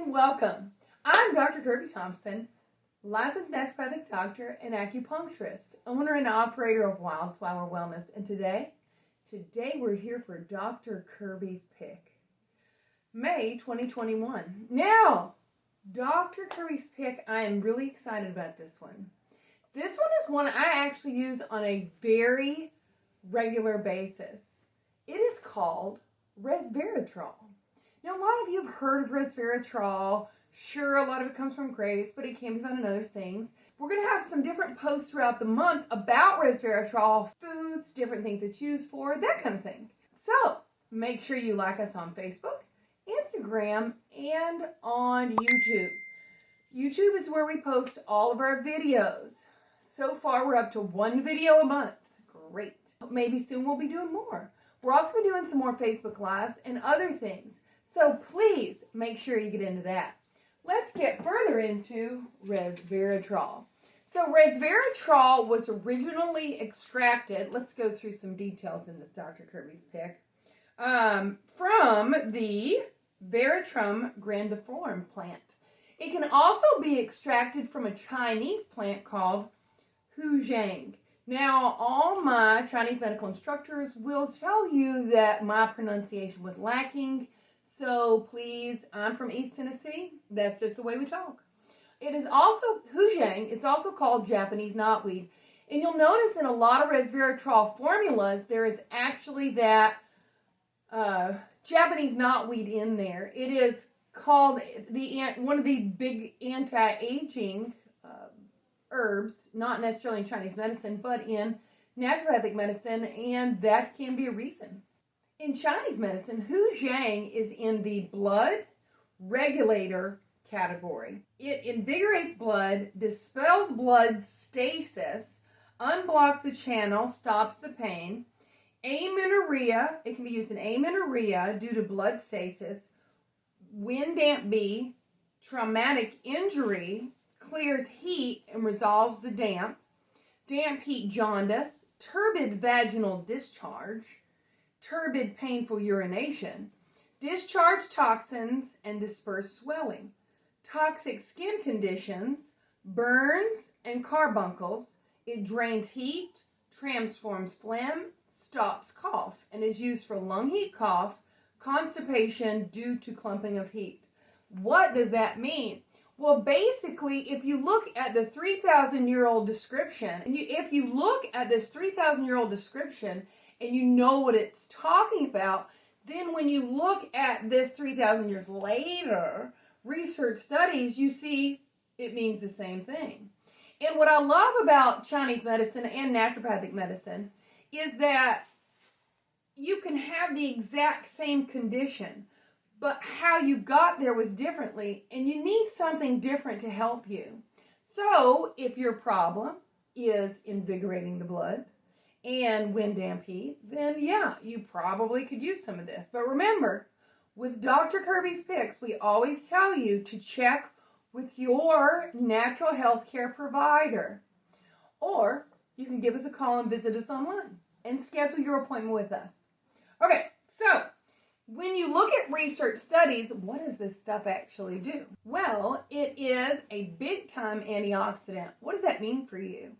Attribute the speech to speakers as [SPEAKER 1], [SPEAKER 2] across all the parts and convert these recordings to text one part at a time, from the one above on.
[SPEAKER 1] and welcome. I'm Dr. Kirby Thompson, licensed naturopathic doctor and acupuncturist, owner and operator of Wildflower Wellness. And today we're here for Dr. Kirby's Pick, May 2021. Now, Dr. Kirby's Pick, I am really excited about this one. This one is one I actually use on a very regular basis. It is called Resveratrol. Now, a lot of you have heard of Resveratrol. Sure, a lot of it comes from grapes, but it can be found in other things. We're going to have some different posts throughout the month about Resveratrol, foods, different things it's used for, that kind of thing. So, make sure you like us on Facebook, Instagram, and on YouTube. YouTube is where we post all of our videos. So far, we're up to 1 video a month. Great. Maybe soon we'll be doing more. We're also going to be doing some more Facebook Lives and other things. So please make sure you get into that. Let's get further into Resveratrol. So Resveratrol was originally extracted, let's go through some details in this Dr. Kirby's Pick, from the Veratrum grandiforum plant. It can also be extracted from a Chinese plant called Huzhang. Now, all my Chinese medical instructors will tell you that my pronunciation was lacking. So please, I'm from East Tennessee. That's just the way we talk. It is also Huzhang. It's also called Japanese knotweed. And you'll notice in a lot of resveratrol formulas, there is actually that Japanese knotweed in there. It is called one of the big anti-aging herbs, not necessarily in Chinese medicine, but in naturopathic medicine, and that can be a reason. In Chinese medicine, Huzhang is in the blood regulator category. It invigorates blood, dispels blood stasis, unblocks the channel, stops the pain. Amenorrhea, it can be used in amenorrhea due to blood stasis, wind damp B, traumatic injury, clears heat and resolves the damp heat jaundice, turbid vaginal discharge, turbid painful urination, discharge toxins and disperse swelling, toxic skin conditions, burns and carbuncles. It drains heat, transforms phlegm, stops cough, and is used for lung heat cough, constipation due to clumping of heat. What does that mean? Well, basically, if you look at the 3,000-year-old description, and if you look at this 3,000-year-old description and you know what it's talking about, then when you look at this 3,000 years later, research studies, you see it means the same thing. And what I love about Chinese medicine and naturopathic medicine is that you can have the exact same condition, but how you got there was differently, and you need something different to help you. So if your problem is invigorating the blood and wind damp heat, then yeah, you probably could use some of this. But remember, with Dr. Kirby's Picks, we always tell you to check with your natural health care provider. Or you can give us a call and visit us online and schedule your appointment with us. Okay, so when you look at research studies, what does this stuff actually do? Well, it is a big-time antioxidant. What does that mean for you?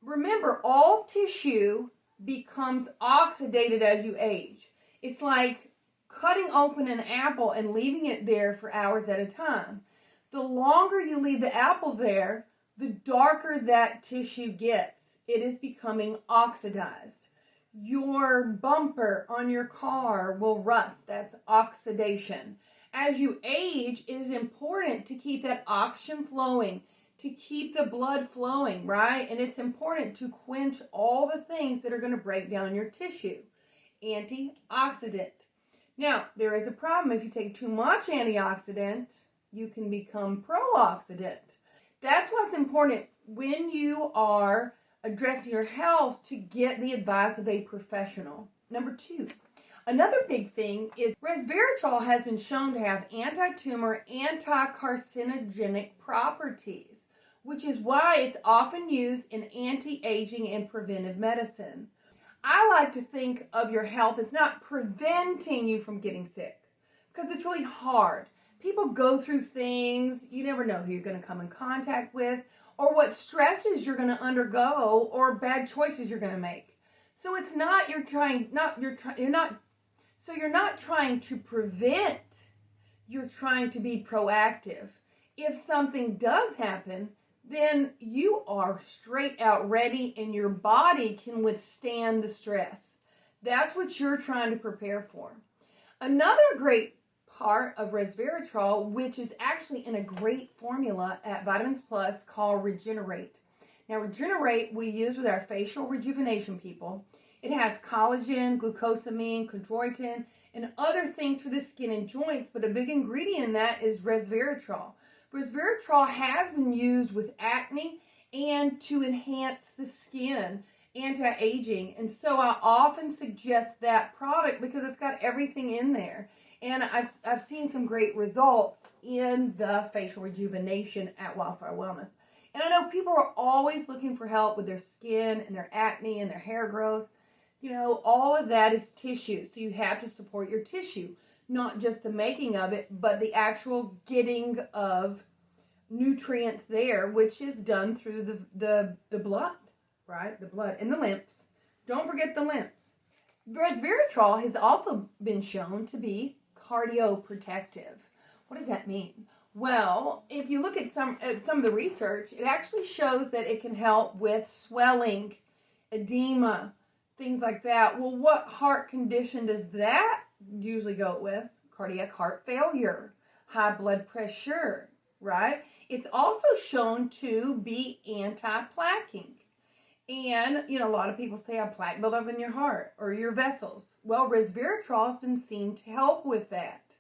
[SPEAKER 1] Remember, all tissue becomes oxidated as you age. It's like cutting open an apple and leaving it there for hours at a time. The longer you leave the apple there, the darker that tissue gets. It is becoming oxidized. Your bumper on your car will rust. That's oxidation. As you age, it is important to keep that oxygen flowing, to keep the blood flowing, right? And it's important to quench all the things that are going to break down your tissue. Antioxidant. Now, there is a problem. If you take too much antioxidant, you can become pro-oxidant. That's what's important when you are addressing your health, to get the advice of a professional. Number 2, another big thing is resveratrol has been shown to have anti-tumor, anti-carcinogenic properties, which is why it's often used in anti-aging and preventive medicine. I like to think of your health as not preventing you from getting sick, because it's really hard. People go through things. You never know who you're going to come in contact with or what stresses you're going to undergo or bad choices you're going to make. So it's not you're not trying to prevent, you're trying to be proactive. If something does happen, then you are straight out ready and your body can withstand the stress. That's what you're trying to prepare for. Another great part of resveratrol, which is actually in a great formula at Vitamins Plus called Regenerate. Now, Regenerate we use with our facial rejuvenation people. It has collagen, glucosamine, chondroitin, and other things for the skin and joints, but a big ingredient in that is resveratrol. Resveratrol has been used with acne and to enhance the skin, anti-aging, and so I often suggest that product because it's got everything in there. And I've seen some great results in the facial rejuvenation at Wildfire Wellness. And I know people are always looking for help with their skin and their acne and their hair growth. You know, all of that is tissue, so you have to support your tissue. Not just the making of it, but the actual getting of nutrients there, which is done through the blood, right? The blood and the lymphs. Don't forget the lymphs. Resveratrol has also been shown to be cardioprotective. What does that mean? Well, if you look at some of the research, it actually shows that it can help with swelling, edema, things like that. Well, what heart condition does that usually go with? Cardiac heart failure, high blood pressure, right? It's also shown to be anti-plaquing. And, you know, a lot of people say, plaque buildup in your heart or your vessels. Well, resveratrol has been seen to help with that.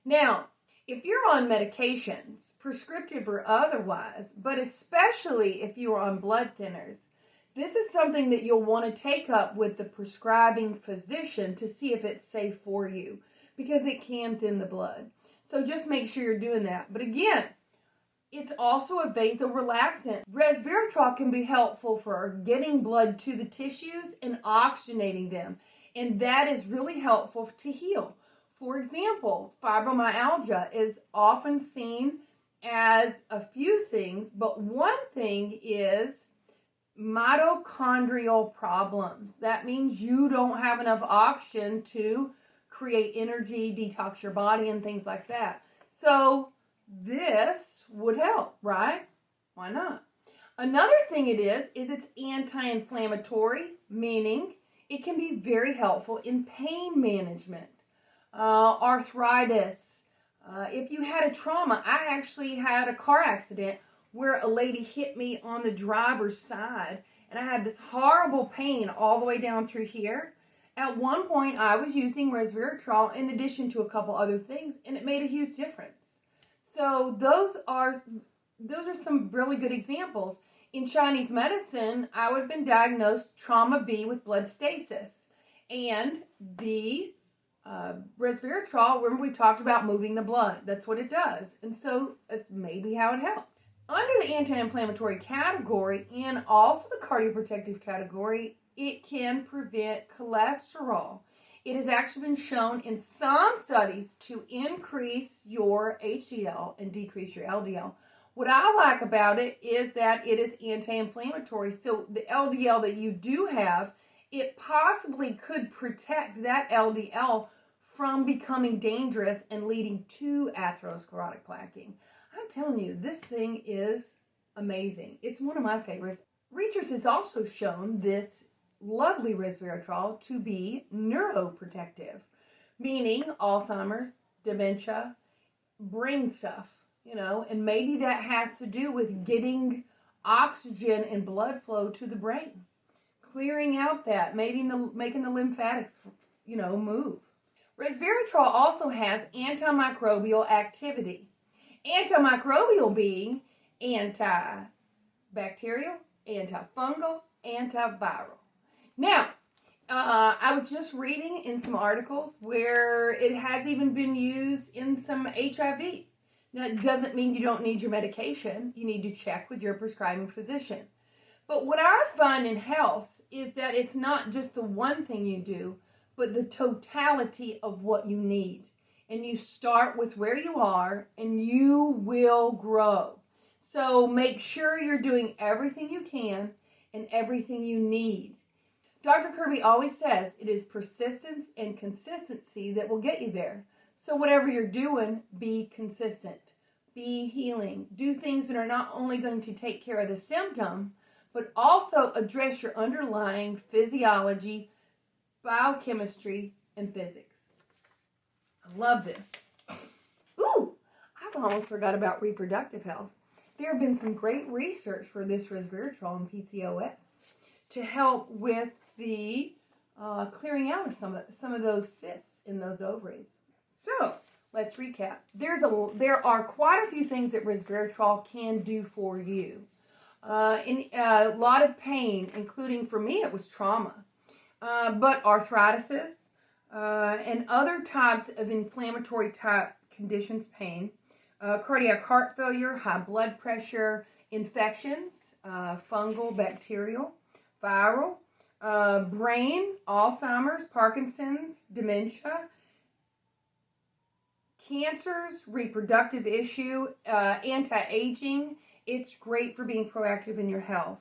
[SPEAKER 1] Now, if you're on medications, prescriptive or otherwise, but especially if you're on blood thinners, this is something that you'll want to take up with the prescribing physician to see if it's safe for you, because it can thin the blood. So just make sure you're doing that. But again, it's also a vasorelaxant. Resveratrol can be helpful for getting blood to the tissues and oxygenating them. And that is really helpful to heal. For example, fibromyalgia is often seen as a few things, but one thing is mitochondrial problems. That means you don't have enough oxygen to create energy, detox your body, and things like that. So this would help, right? Why not? Another thing it is it's anti-inflammatory, meaning it can be very helpful in pain management, arthritis. If you had a trauma, I actually had a car accident where a lady hit me on the driver's side, and I had this horrible pain all the way down through here. At one point, I was using resveratrol in addition to a couple other things, and it made a huge difference. So those are some really good examples. In Chinese medicine, I would have been diagnosed trauma B with blood stasis. And the resveratrol, remember we talked about moving the blood. That's what it does. And so that's maybe how it helped. Under the anti-inflammatory category and also the cardioprotective category, it can prevent cholesterol. It has actually been shown in some studies to increase your HDL and decrease your LDL. What I like about it is that it is anti-inflammatory. So the LDL that you do have, it possibly could protect that LDL from becoming dangerous and leading to atherosclerotic plaquing. I'm telling you, this thing is amazing. It's one of my favorites. Research has also shown this lovely resveratrol to be neuroprotective, meaning Alzheimer's, dementia, brain stuff, you know, and maybe that has to do with getting oxygen and blood flow to the brain, clearing out that, maybe making the lymphatics, you know, move. Resveratrol also has antimicrobial activity. Antimicrobial being antibacterial, antifungal, antiviral. Now, I was just reading in some articles where it has even been used in some HIV. Now, it doesn't mean you don't need your medication. You need to check with your prescribing physician. But what I find in health is that it's not just the one thing you do, but the totality of what you need. and you start with where you are, and you will grow. So make sure you're doing everything you can and everything you need. Dr. Kirby always says it is persistence and consistency that will get you there. So whatever you're doing, be consistent. Be healing. Do things that are not only going to take care of the symptom, but also address your underlying physiology, biochemistry, and physics. I love this. Ooh, I almost forgot about reproductive health. There have been some great research for this resveratrol and PCOS to help with the clearing out of some of those cysts in those ovaries. So let's recap. There are quite a few things that resveratrol can do for you. In a lot of pain, including for me it was trauma, but arthritis and other types of inflammatory type conditions, pain, cardiac heart failure, high blood pressure, infections, fungal, bacterial, viral, brain, Alzheimer's, Parkinson's, dementia, cancers, reproductive issue, anti-aging. It's great for being proactive in your health.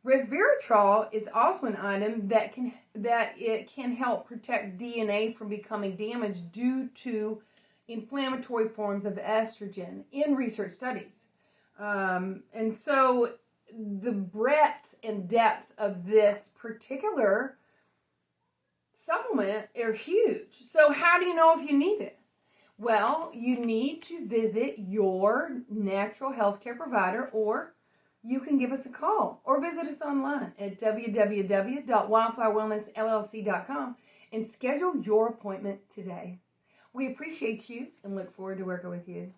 [SPEAKER 1] Resveratrol is also an item that can help protect DNA from becoming damaged due to inflammatory forms of estrogen in research studies. And so the breadth and depth of this particular supplement are huge. So how do you know if you need it? Well, you need to visit your natural healthcare provider, or you can give us a call or visit us online at www.wildflowerwellnessllc.com and schedule your appointment today. We appreciate you and look forward to working with you.